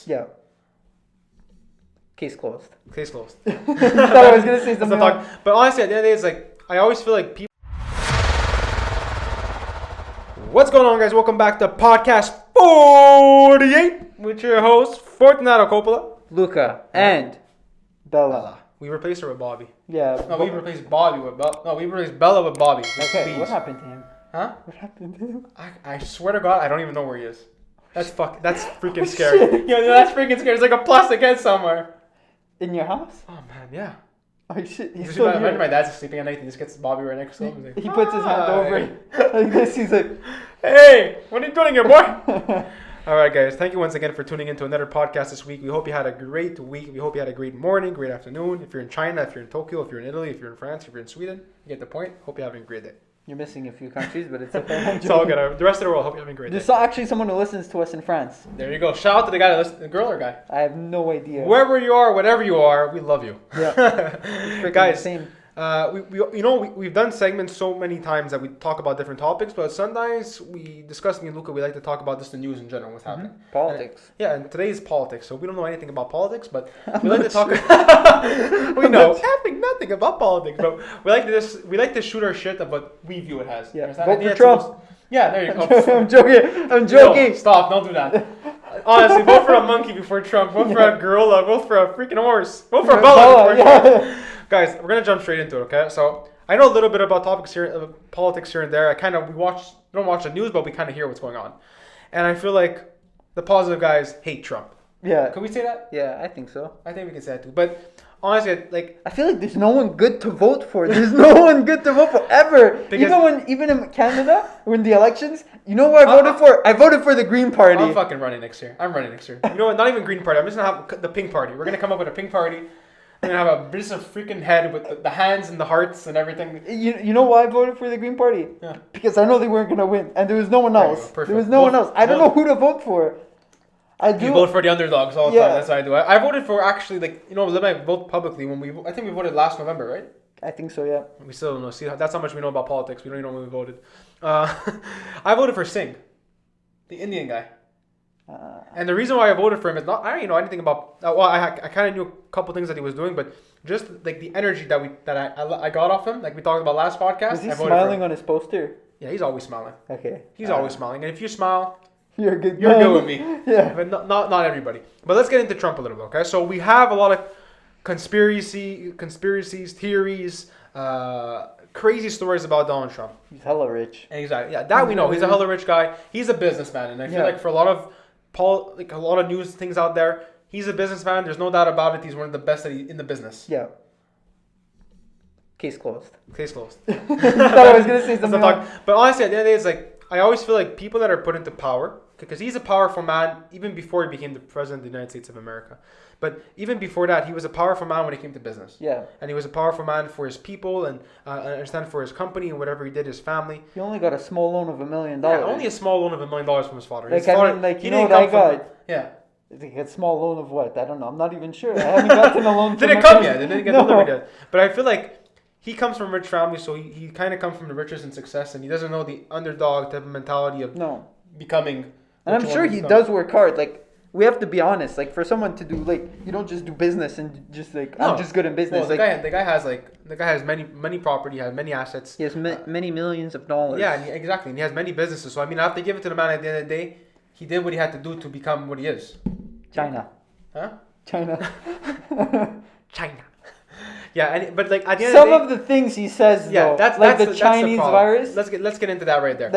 Yeah. Case closed. Case closed. I thought I was going to say something else. But honestly, at the end of the day, it's like, I always feel like people... What's going on, guys? Welcome back to Podcast 48 with your host, Fortunato Coppola. Luca and Bella. We replaced her with Bobby. Yeah. No, we replaced Bobby with Bella. No, we replaced Bella with Bobby. Okay, Please. what happened to him? Huh? What happened to him? I swear to God, I don't even know where he is. That's freaking scary. Yo, that's freaking scary. It's like a plastic head somewhere. In your house? Oh, man, yeah. Oh, shit. He's You still imagine here. my dad's sleeping at night and he just gets Bobby right next to him. He's like, He puts his hand over it. Like this, he's like... Hey, what are you doing here, boy? All right, guys. Thank you once again for tuning into another podcast this week. We hope you had a great week. We hope you had a great morning, great afternoon. If you're in China, if you're in Tokyo, if you're in Italy, if you're in France, if you're in Sweden, you get the point. Hope you're having a great day. You're missing a few countries, but it's okay. It's all good. The rest of the world, hope you're having a great day. There's actually someone who listens to us in France. There you go. Shout out to the guy that listens, the girl or guy. I have no idea. Wherever you are, whatever you are, we love you. Yeah. Guys, Same. we've done segments so many times that we talk about different topics, but sometimes we discuss, me and Luca, we like to talk about just the news in general, what's happening. Politics. And today is politics, so we don't know anything about politics, but we like to talk. We know nothing about politics, but we like to shoot our shit of what we view it as. Yeah. Vote for Trump. Yeah, there you go. I'm joking. I'm joking. No, stop! Don't do that. Honestly, vote for a monkey before Trump. Vote for a gorilla. Vote for a freaking horse. Vote for a Bella before Trump. Guys, we're gonna jump straight into it, okay? So I know a little bit about politics here and there. We don't watch the news, but we kind of hear what's going on. And I feel like the positive guys hate Trump. Yeah. Can we say that? Yeah, I think so. I think we can say that too. But honestly, I feel like there's no one good to vote for. There's no one good to vote for ever. Even in Canada, when the elections, you know what I voted for? I voted for the Green Party. I'm fucking running next year. I'm running next year. You know what? Not even Green Party. I'm just gonna have the Pink Party. We're gonna come up with a Pink Party. We're gonna have just a freaking head with the hands and the hearts and everything. You know why I voted for the Green Party? Yeah. Because I know they weren't gonna win, and there was no one else. Perfect. There was no one else. I don't know who to vote for. You vote for the underdogs all the time. That's what I do. I voted for actually let me vote publicly I think we voted last November, right? I think so, yeah. We still don't know. See, that's how much we know about politics. We don't even know when we voted. I voted for Singh, the Indian guy. And the reason why I voted for him is not I didn't know anything about. I kind of knew a couple things that he was doing, but just like the energy that I got off him, like we talked about last podcast. Was he smiling on his poster? Yeah, he's always smiling. Okay. He's always smiling, and if you smile, you're good. You're good with me. Yeah. But not everybody. But let's get into Trump a little bit, okay? So we have a lot of conspiracies, theories, crazy stories about Donald Trump. He's hella rich. Exactly. Yeah, that we know. He's a hella rich guy. He's a businessman, and I feel like for a lot of news things out there, he's a businessman. There's no doubt about it. He's one of the best in the business. Yeah. Case closed. Case closed. I thought I was gonna say something else. But honestly, at the end of the day, it's like I always feel like people that are put into power, because he's a powerful man even before he became the president of the United States of America. But even before that, he was a powerful man when it came to business. Yeah. And he was a powerful man for his people and I understand for his company and whatever he did, his family. He only got a small loan of $1 million. Yeah, only a small loan of $1 million from his father. Like, you know what I got? Yeah. Like a small loan of what? I don't know. I'm not even sure. I haven't gotten a loan. Didn't come yet. It didn't get delivered yet. But I feel like he comes from a rich family, so he kind of comes from the riches and success, and he doesn't know the underdog type of mentality of becoming. And I'm sure he does work hard. Like, we have to be honest. Like, for someone to do, like, you don't just do business and just like I'm just good in business. Well, the guy has many property, has many assets. He has many millions of dollars. Yeah, exactly. And he has many businesses. So I mean, I have to give it to the man. At the end of the day, he did what he had to do to become what he is. China. Huh? China. China. Yeah, but like at the end some of the things he says, yeah, though, that's the Chinese virus. Let's get into that right there.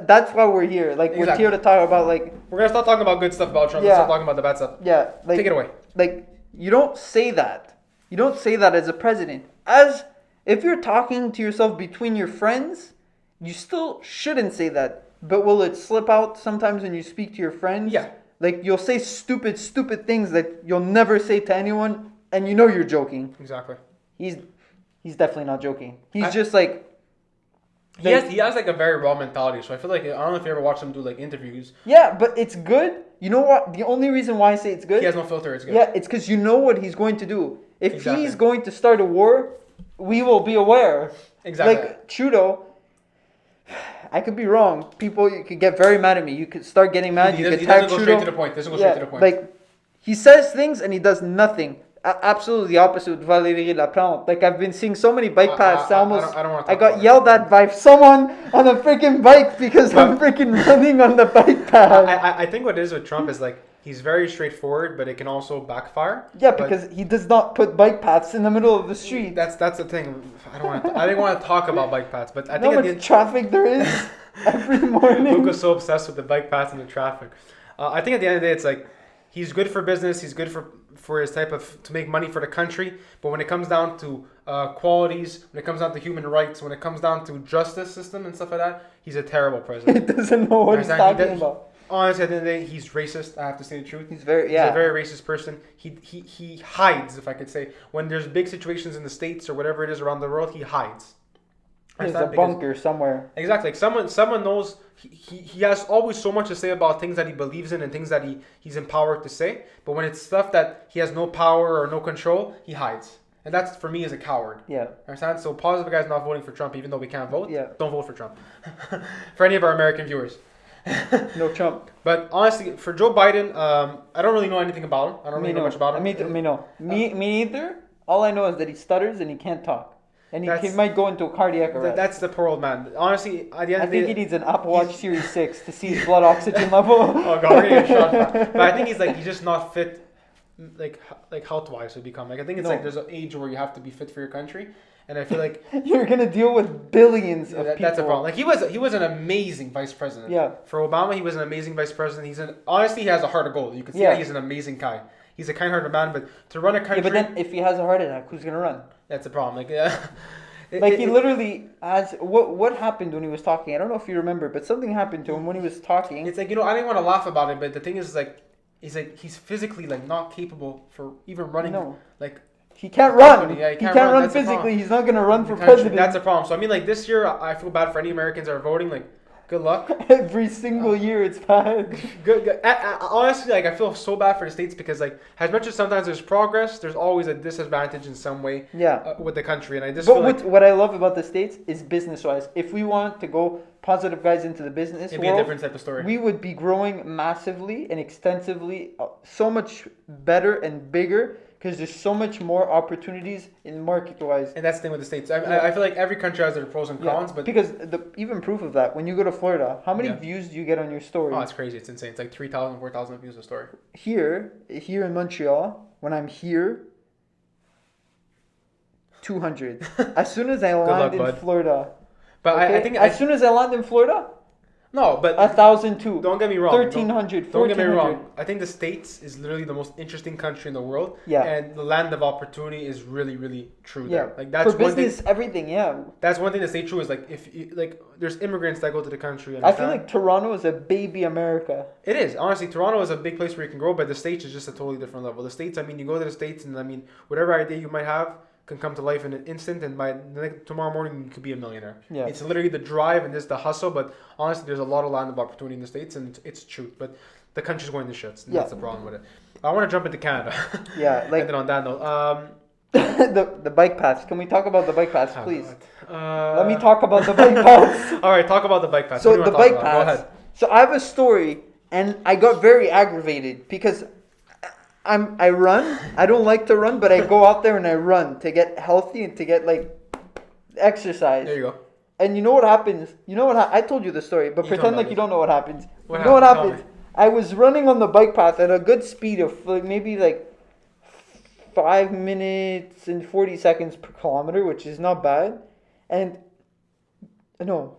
That's why we're here. Like we're here to talk about we're gonna start talking about good stuff about Trump. Let's start talking about the bad stuff. Yeah, take it away. Like you don't say that. You don't say that as a president. As if you're talking to yourself between your friends, you still shouldn't say that. But will it slip out sometimes when you speak to your friends? Yeah. Like you'll say stupid things that you'll never say to anyone, and you know you're joking. Exactly. He's definitely not joking. He's just like he has like a very raw mentality. So I feel like I don't know if you ever watched him do like interviews. Yeah, but it's good. You know what? The only reason why I say it's good. He has no filter. It's good. Yeah, it's because you know what he's going to do. If he's going to start a war, we will be aware. Exactly. Like Trudeau. I could be wrong. People, you could get very mad at me. You could start getting mad. He doesn't go straight to the point. Doesn't go straight to the point. Like He says things and he does nothing. Absolutely the opposite with Valérie Laplante. Like, I've been seeing so many bike paths. I don't want to I talk got about yelled at by someone on a freaking bike because I'm freaking running on the bike path. I think what it is with Trump is like he's very straightforward, but it can also backfire. Yeah, because he does not put bike paths in the middle of the street. That's the thing. I didn't want to talk about bike paths, but I You know think how much traffic there is every morning. Luca's so obsessed with the bike paths and the traffic. I think at the end of the day, it's like he's good for business. He's good for his type of to make money for the country. But when it comes down to qualities, when it comes down to human rights, when it comes down to justice system and stuff like that, he's a terrible He president. doesn't know what he's talking about. Honestly, at the end of the day, he's racist. I have to say the truth. He's a very racist person. He hides, if I could say, when there's big situations in the States or whatever it is around the world, he hides. There's a bunker somewhere. Exactly. Like someone knows he has always so much to say about things that he believes in and things that he's empowered to say. But when it's stuff that he has no power or no control, he hides. And that's, for me, is a coward. Yeah. Understand? So positive guys not voting for Trump, even though we can't vote. Yeah. Don't vote for Trump. For any of our American viewers. No Trump. But honestly, for Joe Biden, I don't really know anything about him. I don't really know much about him. Me neither. All I know is that he stutters and he can't talk. And he might go into a cardiac arrest. That's the poor old man. Honestly, at the end of the day, I think he needs an Apple Watch Series 6 to see his blood oxygen level. Oh god, we're gonna get shot. But I think he's just not fit, like health wise to become. Like I think it's like there's an age where you have to be fit for your country, and I feel like you're gonna deal with billions of people. That's a problem. Like he was an amazing vice president. Yeah. For Obama, he was an amazing vice president. Honestly, he has a heart of gold. You can see that he's an amazing guy. He's a kind-hearted man, but to run a country. Yeah, but then if he has a heart attack, who's gonna run? That's the problem. Like yeah. He literally has what happened when he was talking. I don't know if you remember, but something happened to him when he was talking. It's like, I didn't want to laugh about it, but the thing is he's physically like not capable for even running. No. Like he can't run. Yeah, he can't run physically. He's not gonna run for president. That's a problem. So I mean, like this year, I feel bad for any Americans that are voting. Like, good luck. Every single year, it's bad. Good. Honestly, like I feel so bad for the states because like as much as sometimes there's progress, there's always a disadvantage in some way. Yeah. With the country, and I just. But what I love about the states is business-wise. If we want to go positive guys into the business it'd be a different type of story. We would be growing massively and extensively, so much better and bigger. Because there's so much more opportunities in market-wise. And that's the thing with the states. I feel like every country has their pros and cons. But because even proof of that, when you go to Florida, how many views do you get on your story? Oh, it's crazy. It's insane. It's like 3,000, 4,000 views a story. Here in Montreal, when I'm here, 200. As soon as I land in Florida. But I think... As soon as I land in Florida... No, but 1,002. Don't get me wrong. 1,300. Don't get me wrong. I think the States is literally the most interesting country in the world. Yeah. And the land of opportunity is really, really true. Yeah. There. Like that's for business, everything. Yeah. That's one thing to stay true is like if there's immigrants that go to the country. I feel like Toronto is a baby America. It is honestly. Toronto is a big place where you can grow, but the States is just a totally different level. The States, I mean, you go to the States, and I mean, whatever idea you might have can come to life in an instant, and by tomorrow morning you could be a millionaire. Yeah. It's literally the drive and just the hustle, but honestly there's a lot of land of opportunity in the States, and it's true, but the country's going to shits, and that's the problem with it. I want to jump into Canada. Yeah, like... And then on that note, the bike paths. Can we talk about the bike paths, please? Let me talk about the bike paths. Alright, talk about the bike paths. So the bike paths. Go ahead. So I have a story, and I got very aggravated, because... I run. I don't like to run, but I go out there and I run to get healthy and to get like exercise. There you go. And you know what happens? I told you the story, but pretend like you don't know what happens. What happens? I was running on the bike path at a good speed of maybe 5 minutes and 40 seconds per kilometer, which is not bad. And no,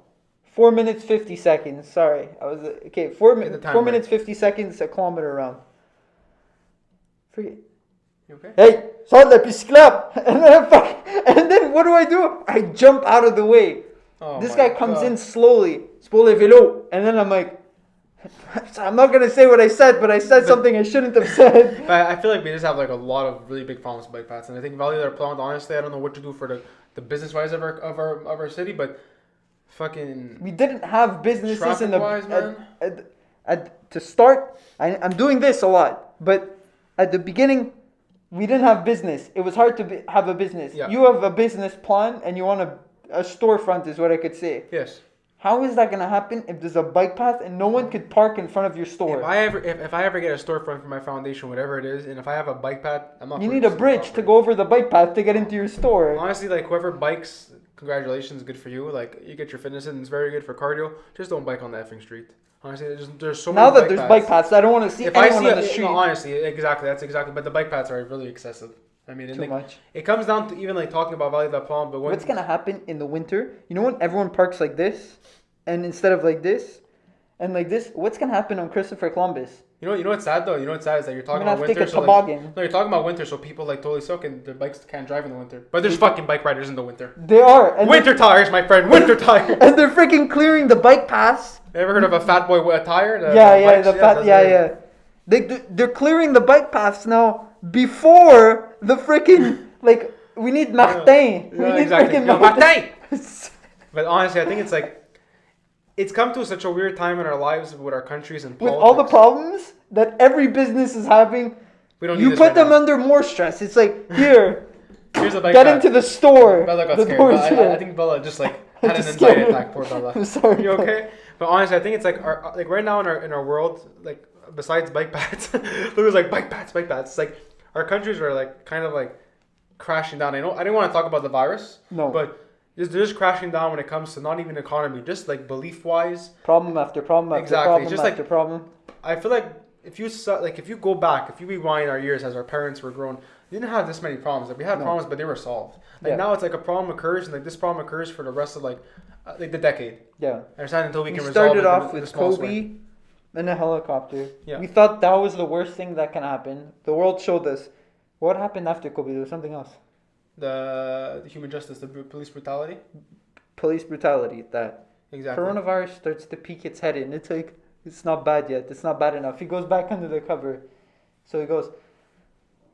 4 minutes 50 seconds. Sorry, I was okay. 4 minutes 50 seconds a kilometer around. You okay? Hey, sors de la bicyclette! And then what do? I jump out of the way. Oh, this guy comes in slowly. C'est pour les vélos. And then I'm like, I'm not gonna say what I said, but I said something I shouldn't have said. But I feel like we just have like a lot of really big problems with bike paths, and I think Valley Plante, honestly, I don't know what to do for the business wise of our city, but fucking we didn't have businesses in the to start. I'm doing this a lot, but at the beginning, we didn't have business. It was hard to have a business. Yeah. You have a business plan, and you want a storefront, is what I could say. Yes. How is that gonna happen if there's a bike path and no one could park in front of your store? If I ever get a storefront for my foundation, whatever it is, and if I have a bike path, I'm not. You need a bridge to go over the bike path to get into your store. Honestly, like whoever bikes, congratulations, good for you. Like you get your fitness in, it's very good for cardio. Just don't bike on the effing street. Honestly, there's so now many that there's bike paths, I don't want to see anyone on the street. No, honestly, exactly, that's exactly. But the bike paths are really excessive. I mean, Too much. It comes down to even like talking about Valley de la Plante, but what's gonna happen in the winter? You know when everyone parks like this, and instead of like this, and like this, what's gonna happen on Christopher Columbus? You know what's sad though. You know what's sad is that you're talking about winter. Take a toboggan. No, you're talking about winter, so people like totally suck and their bikes can't drive in the winter. But there's fucking bike riders in the winter. They are. And winter tires, my friend. Winter tires. And they're freaking clearing the bike paths. Ever heard of a fat boy with a tire? They're clearing the bike paths now before the freaking like we need Martin. We need exactly. Martin. But honestly, I think it's like it's come to such a weird time in our lives with our countries and politics. With all the problems that every business is having, you put them under more stress. It's like here's a bike get into the store. Bella got scared. I think Bella just like had an anxiety attack. Poor Bella. I'm sorry. You okay? But honestly, I think it's like like right now in our world, like besides bike paths, Louis like bike paths. It's like our countries are like kind of like crashing down. I didn't want to talk about the virus. No. But they're just crashing down when it comes to not even economy, just like belief wise. Problem after problem after problem just after problem. I feel like if you go back, if you rewind our years as our parents were grown, we didn't have this many problems. Like we had problems, but they were solved. Like now it's like a problem occurs, and like this problem occurs for the rest of like the decade. Yeah. I understand until we can resolve it. We started off with Kobe and a helicopter. Yeah. We thought that was the worst thing that can happen. The world showed us. What happened after Kobe? There was something else. The human justice, the police brutality. Police brutality. That. Exactly. Coronavirus starts to peek its head in. It's like it's not bad yet. It's not bad enough. He goes back under the cover. So he goes,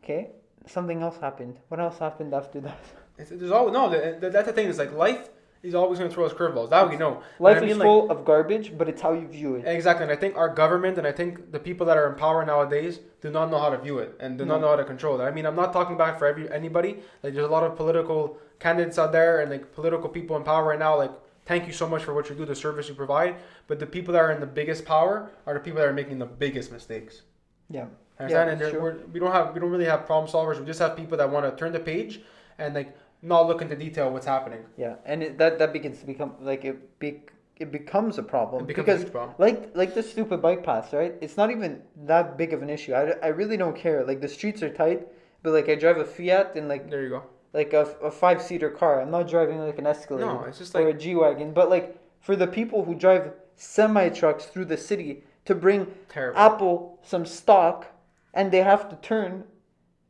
okay, something else happened. What else happened after that? That's the thing. Is like life is always going to throw us curveballs. That we know. Life is full of garbage, but it's how you view it. Exactly. And I think our government and I think the people that are in power nowadays do not know how to view it and do not know how to control it. I mean, I'm not talking about for anybody. Like there's a lot of political candidates out there and like political people in power right now. Like thank you so much for what you do, the service you provide. But the people that are in the biggest power are the people that are making the biggest mistakes. Yeah. Understand? And we don't really have problem solvers. We just have people that want to turn the page and like not look into detail what's happening. Yeah, and that begins to become like it becomes a problem. It becomes because a huge problem. Like the stupid bike paths, right? It's not even that big of an issue. I really don't care. Like the streets are tight, but like I drive a Fiat and like there you go. Like a 5-seater car. I'm not driving like an Escalade. No, it's just like or a G-Wagon. But like for the people who drive semi trucks through the city to bring Apple some stock, and they have to turn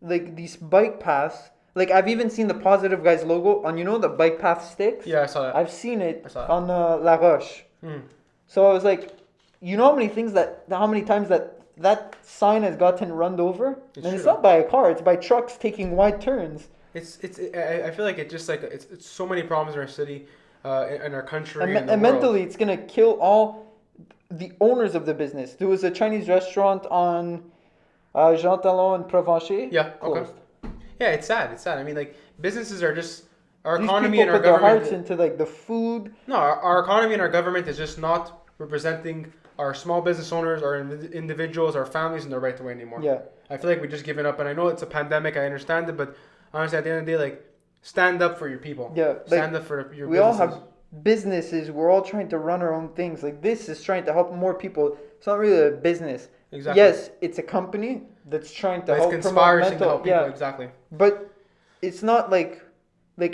like these bike paths. Like, I've even seen the Positive Guys logo on, the bike path sticks? Yeah, I saw that. I've seen it on La Roche. So I was like, how many times that sign has gotten run over? It's not by a car, it's by trucks taking wide turns. I feel like it's so many problems in our city, in our country, and mentally it's going to kill all the owners of the business. There was a Chinese restaurant on Jean Talon and Provencher. Yeah, closed. Okay. Yeah, it's sad. I mean, like businesses are just our These economy people and our put their government. hearts into like the food. No, our economy and our government is just not representing our small business owners, our individuals, our families in the right way anymore. Yeah, I feel like we've just given up, and I know it's a pandemic. I understand it, but honestly, at the end of the day, like stand up for your people. Yeah, stand up for your. We all have businesses. We're all trying to run our own things. Like this is trying to help more people. It's not really a business. Exactly. Yes, it's a company that's trying to help promote mental. To help people. Exactly. But it's not like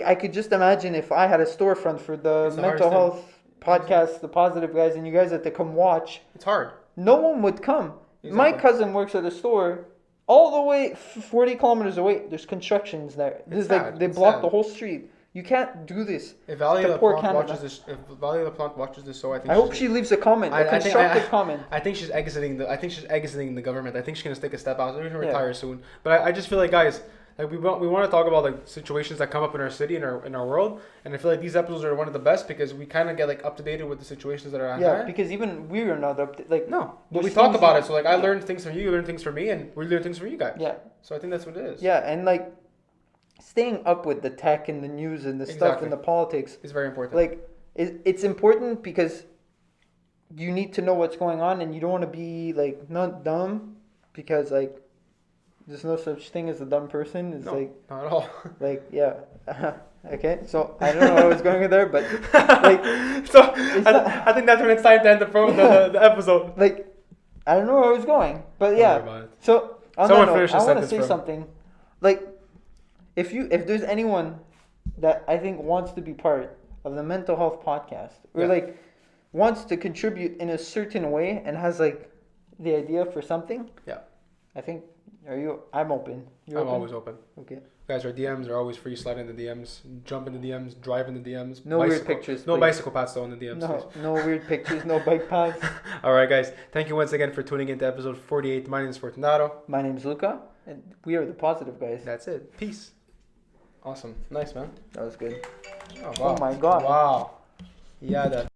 I could just imagine if I had a storefront for the mental health podcast, the Positive Guys, and you guys had to come watch. It's hard. No one would come. Exactly. My cousin works at a store all the way 40 kilometers away. There's constructions there. They block the whole street. You can't do this. If Valley de la Plante watches this, I hope she leaves a comment, a constructive comment. I think she's exiting the government. I think she's gonna take a step out. She's gonna retire soon. But I just feel like, guys, like we want to talk about like situations that come up in our city, in our world, and I feel like these episodes are one of the best because we kind of get like up to date with the situations that are at hand. Because even we are not up to, like no, but we talk about it. So like I learned things from you, you learn things from me, and we learn things from you guys. Yeah. So I think that's what it is. Yeah, and like staying up with the tech and the news and the stuff and the politics is very important. Like it's important because you need to know what's going on, and you don't want to be like not dumb, because like there's no such thing as a dumb person. It's No, like not at all. like yeah. Okay, so I don't know where I was going with there, but like So not- I think that's when it's time to end the episode. like I don't know where I was going, but Don't yeah. worry about it. So on Someone that note, finish the I want to sentence, say bro. something. Like if there's anyone that I think wants to be part of the mental health podcast, or Yeah. like wants to contribute in a certain way and has like the idea for something, Yeah. I think I'm open. You're I'm open? always open. Okay. Guys, our DMs are always free. Slide in the DMs, jump in the DMs, drive in the DMs. No weird pictures, No please. bicycle paths though in the DMs. No, please. no weird pictures, no bike paths. All right, guys. Thank you once again for tuning into episode 48. My name is Fortunato. My name's Luca, and we are the positive guys. That's it. Peace. Awesome. Nice, man. That was good. Oh, Oh my God. Wow. Yeah, that.